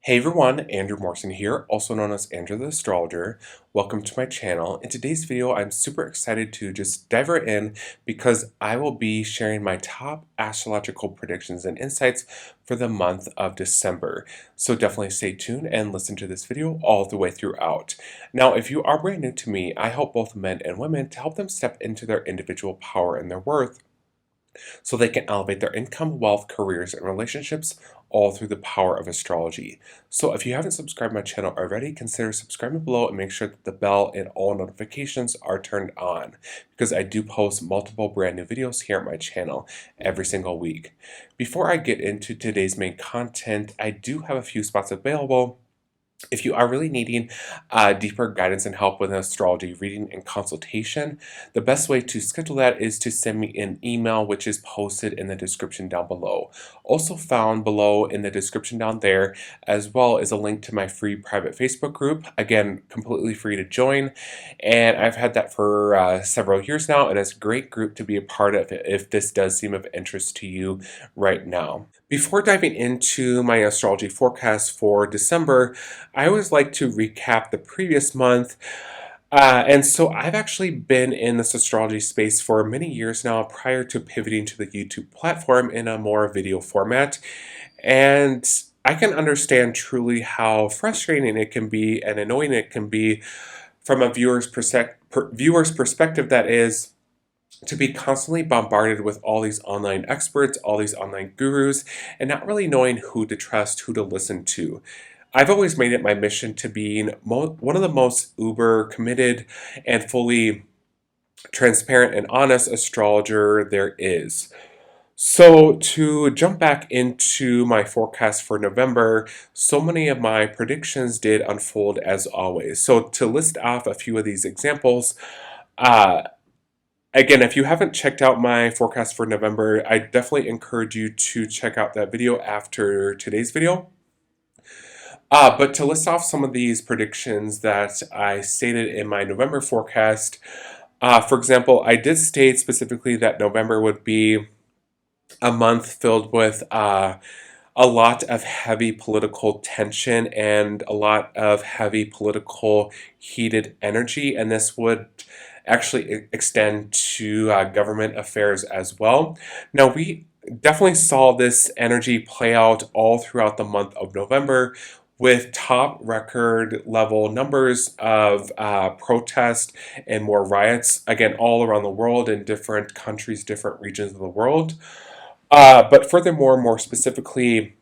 Hey everyone, Andrew Morrison here, also known as Andrew the Astrologer. Welcome to my channel. In today's video, I'm super excited to just dive right in because I will be sharing my top astrological predictions and insights for the month of December. So definitely stay tuned and listen to this video all the way throughout. Now, if you are brand new to me, I help both men and women to help them step into their individual power and their worth so they can elevate their income, wealth, careers, and relationships all through the power of astrology. So if you haven't subscribed to my channel already, consider subscribing below and make sure that the bell and all notifications are turned on because I do post multiple brand new videos here at my channel every single week. Before I get into today's main content, I do have a few spots available if you are really needing deeper guidance and help with an astrology reading and consultation. The best way to schedule that is to send me an email, which is posted in the description down below. Also found below in the description down there, as well as a link to my free private Facebook group. Again, completely free to join. And I've had that for several years now, and it's a great group to be a part of if this does seem of interest to you right now. Before diving into my astrology forecast for December, I always like to recap the previous month. And so I've actually been in this astrology space for many years now prior to pivoting to the YouTube platform in a more video format. And I can understand truly how frustrating it can be and annoying it can be from a viewer's perspective, that is, to be constantly bombarded with all these online experts, all these online gurus, and not really knowing who to trust, who to listen to. I've always made it my mission to be one of the most uber committed and fully transparent and honest astrologer there is. So to jump back into my forecast for November, so many of my predictions did unfold as always. So to list off a few of these examples, again, if you haven't checked out my forecast for November, I definitely encourage you to check out that video after today's video. But to list off some of these predictions that I stated in my November forecast, for example, I did state specifically that November would be a month filled with a lot of heavy political tension and a lot of heavy political heated energy, and this would actually extend to government affairs as well. Now, we definitely saw this energy play out all throughout the month of November with top record level numbers of protest and more riots, again, all around the world in different countries, different regions of the world. But furthermore, more specifically,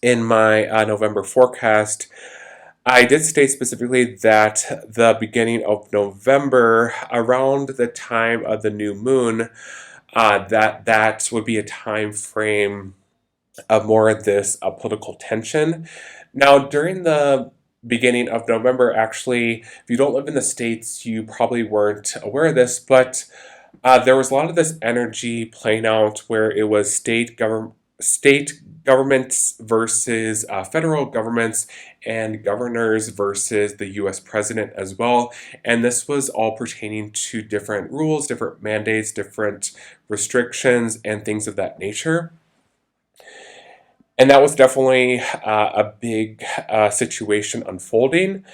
in my November forecast, I did state specifically that the beginning of November, around the time of the new moon, that would be a time frame of more of this political tension. Now, during the beginning of November, actually, if you don't live in the States, you probably weren't aware of this, but there was a lot of this energy playing out where it was state governments versus federal governments and governors versus the US president as well. And this was all pertaining to different rules, different mandates, different restrictions, and things of that nature. And that was definitely a big situation unfolding.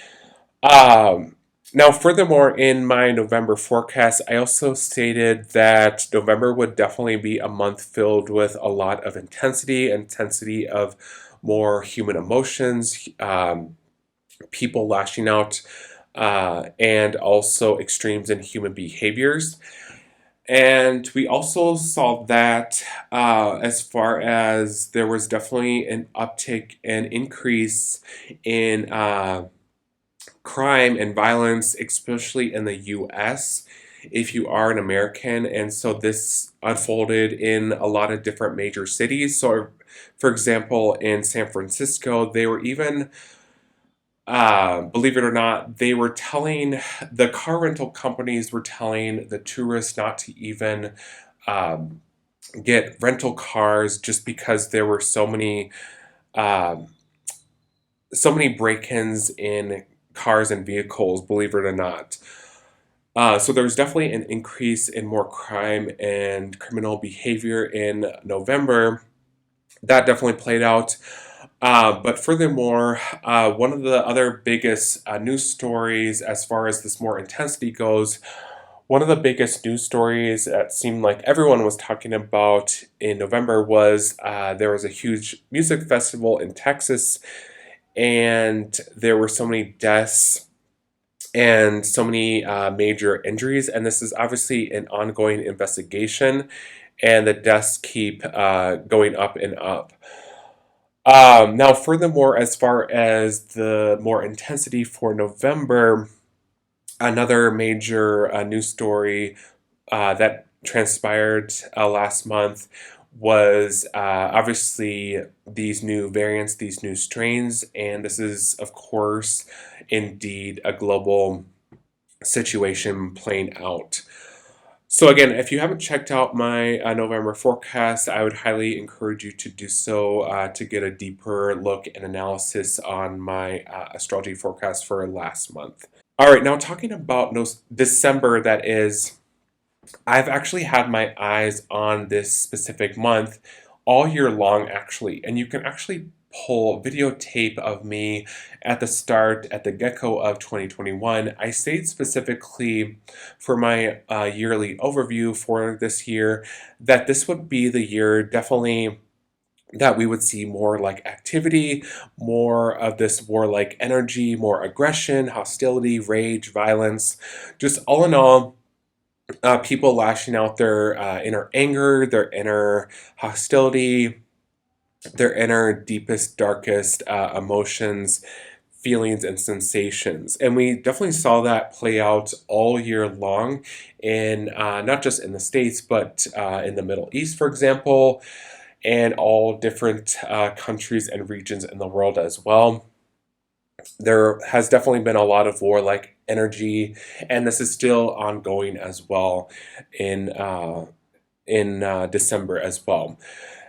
Now, furthermore, in my November forecast, I also stated that November would definitely be a month filled with a lot of intensity of more human emotions, people lashing out, and also extremes in human behaviors. And we also saw that as far as there was definitely an uptick and increase in crime and violence, especially in the US, if you are an American. And so this unfolded in a lot of different major cities. So, for example, in San Francisco, they were even, believe it or not, the car rental companies were telling the tourists not to even get rental cars just because there were so many break-ins in cars and vehicles, believe it or not. So there was definitely an increase in more crime and criminal behavior in November. That definitely played out. But furthermore, one of the other biggest news stories as far as this more intensity goes, one of the biggest news stories that seemed like everyone was talking about in November was there was a huge music festival in Texas, and there were so many deaths and so many major injuries. And this is obviously an ongoing investigation, and the deaths keep going up and up. Now, furthermore, as far as the more intensity for November, another major news story that transpired last month was obviously these new variants, these new strains, and this is, of course, indeed a global situation playing out. So again, if you haven't checked out my November forecast, I would highly encourage you to do so to get a deeper look and analysis on my astrology forecast for last month. All right, now talking about December, that is, I've actually had my eyes on this specific month all year long, actually, and you can actually pull videotape of me at the start, at the get-go of 2021. I stayed specifically for my yearly overview for this year that this would be the year definitely that we would see more like activity, more of this warlike energy, more aggression, hostility, rage, violence, just all in all, people lashing out their inner anger, their inner hostility, their inner deepest, darkest emotions, feelings, and sensations. And we definitely saw that play out all year long in not just in the States, but in the Middle East, for example, and all different countries and regions in the world as well. There has definitely been a lot of warlike energy, and this is still ongoing as well in December as well.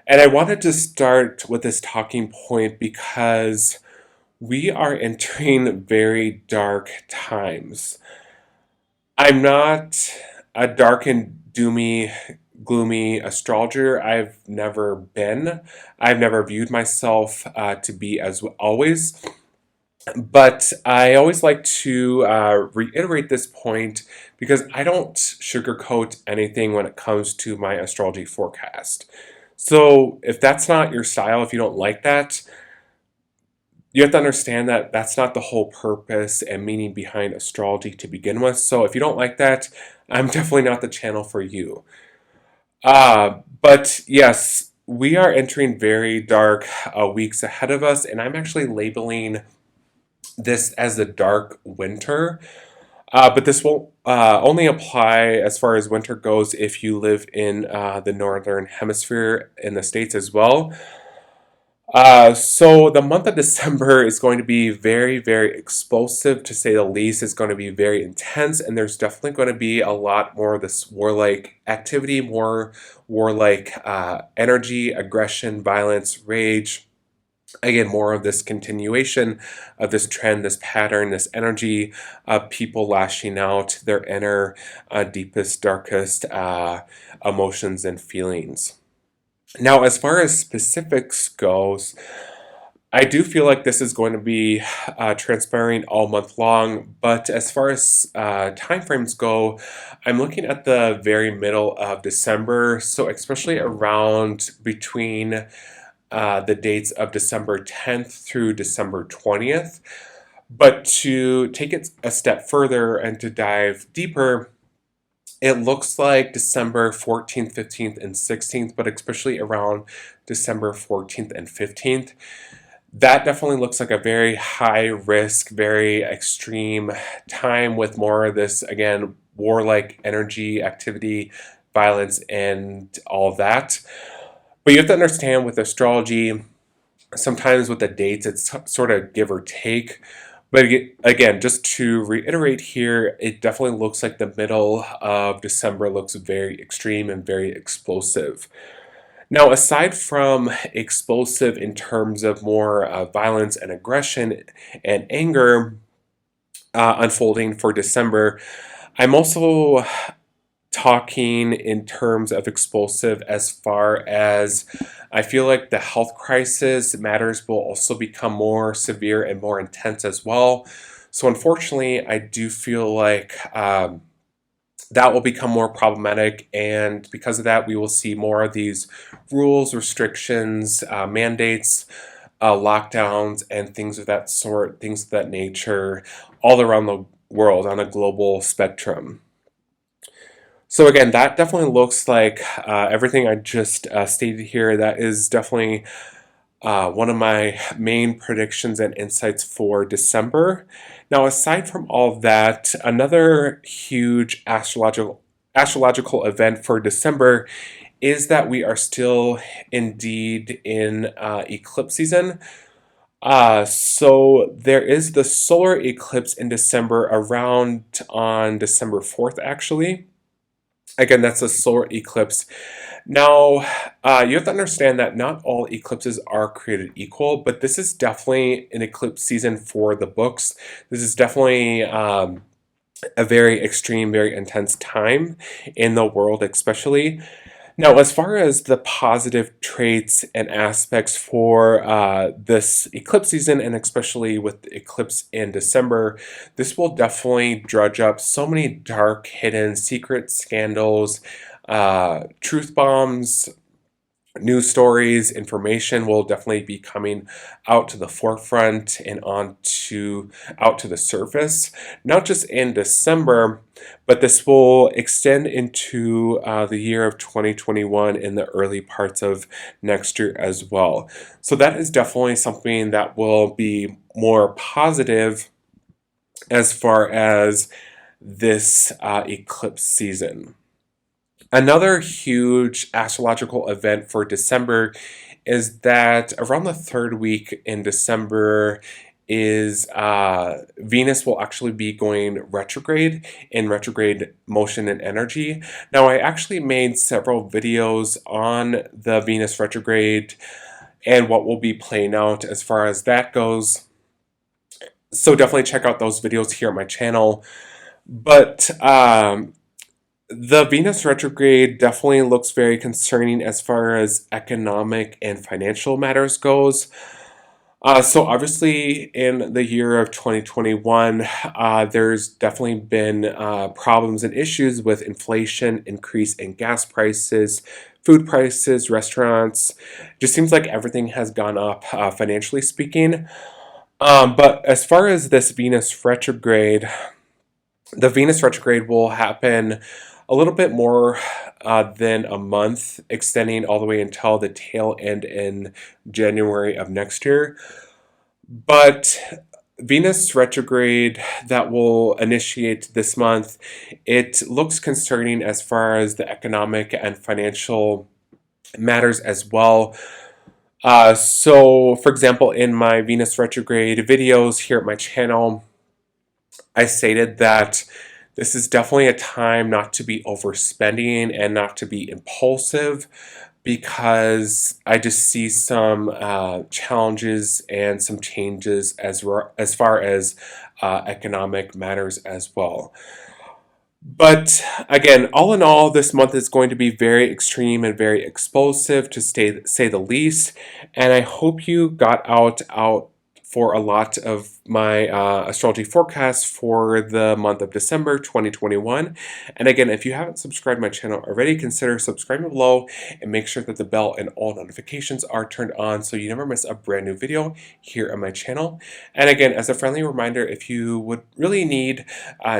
And I wanted to start with this talking point because we are entering very dark times. I'm not a dark and doomy, gloomy astrologer. I've never been. I've never viewed myself to be as always. But I always like to reiterate this point because I don't sugarcoat anything when it comes to my astrology forecast. So if that's not your style, if you don't like that, you have to understand that that's not the whole purpose and meaning behind astrology to begin with. So if you don't like that, I'm definitely not the channel for you. But yes, we are entering very dark weeks ahead of us, and I'm actually labeling this as the dark winter. But this will only apply as far as winter goes if you live in the northern hemisphere in the States as well. So the month of December is going to be very, very explosive, to say the least. It's going to be very intense, and there's definitely going to be a lot more of this warlike activity, more warlike energy, aggression, violence, rage. Again, more of this continuation of this trend, this pattern, this energy of people lashing out their inner, deepest, darkest emotions and feelings. Now, as far as specifics goes, I do feel like this is going to be transpiring all month long, but as far as timeframes go, I'm looking at the very middle of December, so especially around between the dates of December 10th through December 20th. But to take it a step further and to dive deeper, it looks like December 14th, 15th, and 16th, but especially around December 14th and 15th. That definitely looks like a very high risk, very extreme time with more of this, again, warlike energy, activity, violence, and all that. But you have to understand with astrology, sometimes with the dates, it's sort of give or take. But again, just to reiterate here, it definitely looks like the middle of December looks very extreme and very explosive. Now, aside from explosive in terms of more violence and aggression and anger unfolding for December, I'm also talking in terms of explosive as far as I feel like the health crisis matters will also become more severe and more intense as well. So unfortunately, I do feel like that will become more problematic, and because of that, we will see more of these rules, restrictions, mandates, lockdowns, and things of that sort, things of that nature, all around the world on a global spectrum. So again, that definitely looks like everything I just stated here. That is definitely one of my main predictions and insights for December. Now, aside from all of that, another huge astrological event for December is that we are still indeed in eclipse season. So there is the solar eclipse in December around on December 4th, actually. Again, that's a solar eclipse. Now, you have to understand that not all eclipses are created equal, but this is definitely an eclipse season for the books. This is definitely a very extreme, very intense time in the world, especially. Now, as far as the positive traits and aspects for this eclipse season, and especially with the eclipse in December, this will definitely drudge up so many dark, hidden, secret scandals, truth bombs, news stories, information will definitely be coming out to the forefront and out to the surface, not just in December, but this will extend into the year of 2021 in the early parts of next year as well. So that is definitely something that will be more positive as far as this eclipse season. Another huge astrological event for December is that around the third week in December is Venus will actually be going retrograde in retrograde motion and energy. Now, I actually made several videos on the Venus retrograde and what will be playing out as far as that goes. So definitely check out those videos here on my channel. But the Venus retrograde definitely looks very concerning as far as economic and financial matters goes. So obviously in the year of 2021, there's definitely been problems and issues with inflation, increase in gas prices, food prices, restaurants. Just seems like everything has gone up financially speaking. But as far as this Venus retrograde, the Venus retrograde will happen a little bit more than a month, extending all the way until the tail end in January of next year. But Venus retrograde that will initiate this month, it looks concerning as far as the economic and financial matters as well. So, for example, in my Venus retrograde videos here at my channel, I stated that this is definitely a time not to be overspending and not to be impulsive, because I just see some challenges and some changes as far as economic matters as well. But again, all in all, this month is going to be very extreme and very explosive, to say the least. And I hope you got out for a lot of my astrology forecasts for the month of December 2021. And again, if you haven't subscribed to my channel already, consider subscribing below and make sure that the bell and all notifications are turned on so you never miss a brand new video here on my channel. And again, as a friendly reminder, if you would really need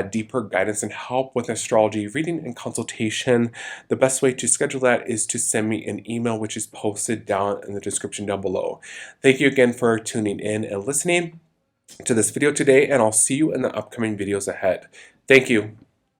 deeper guidance and help with astrology reading and consultation, the best way to schedule that is to send me an email, which is posted down in the description down below. Thank you again for tuning in and listening to this video today, and I'll see you in the upcoming videos ahead. Thank you.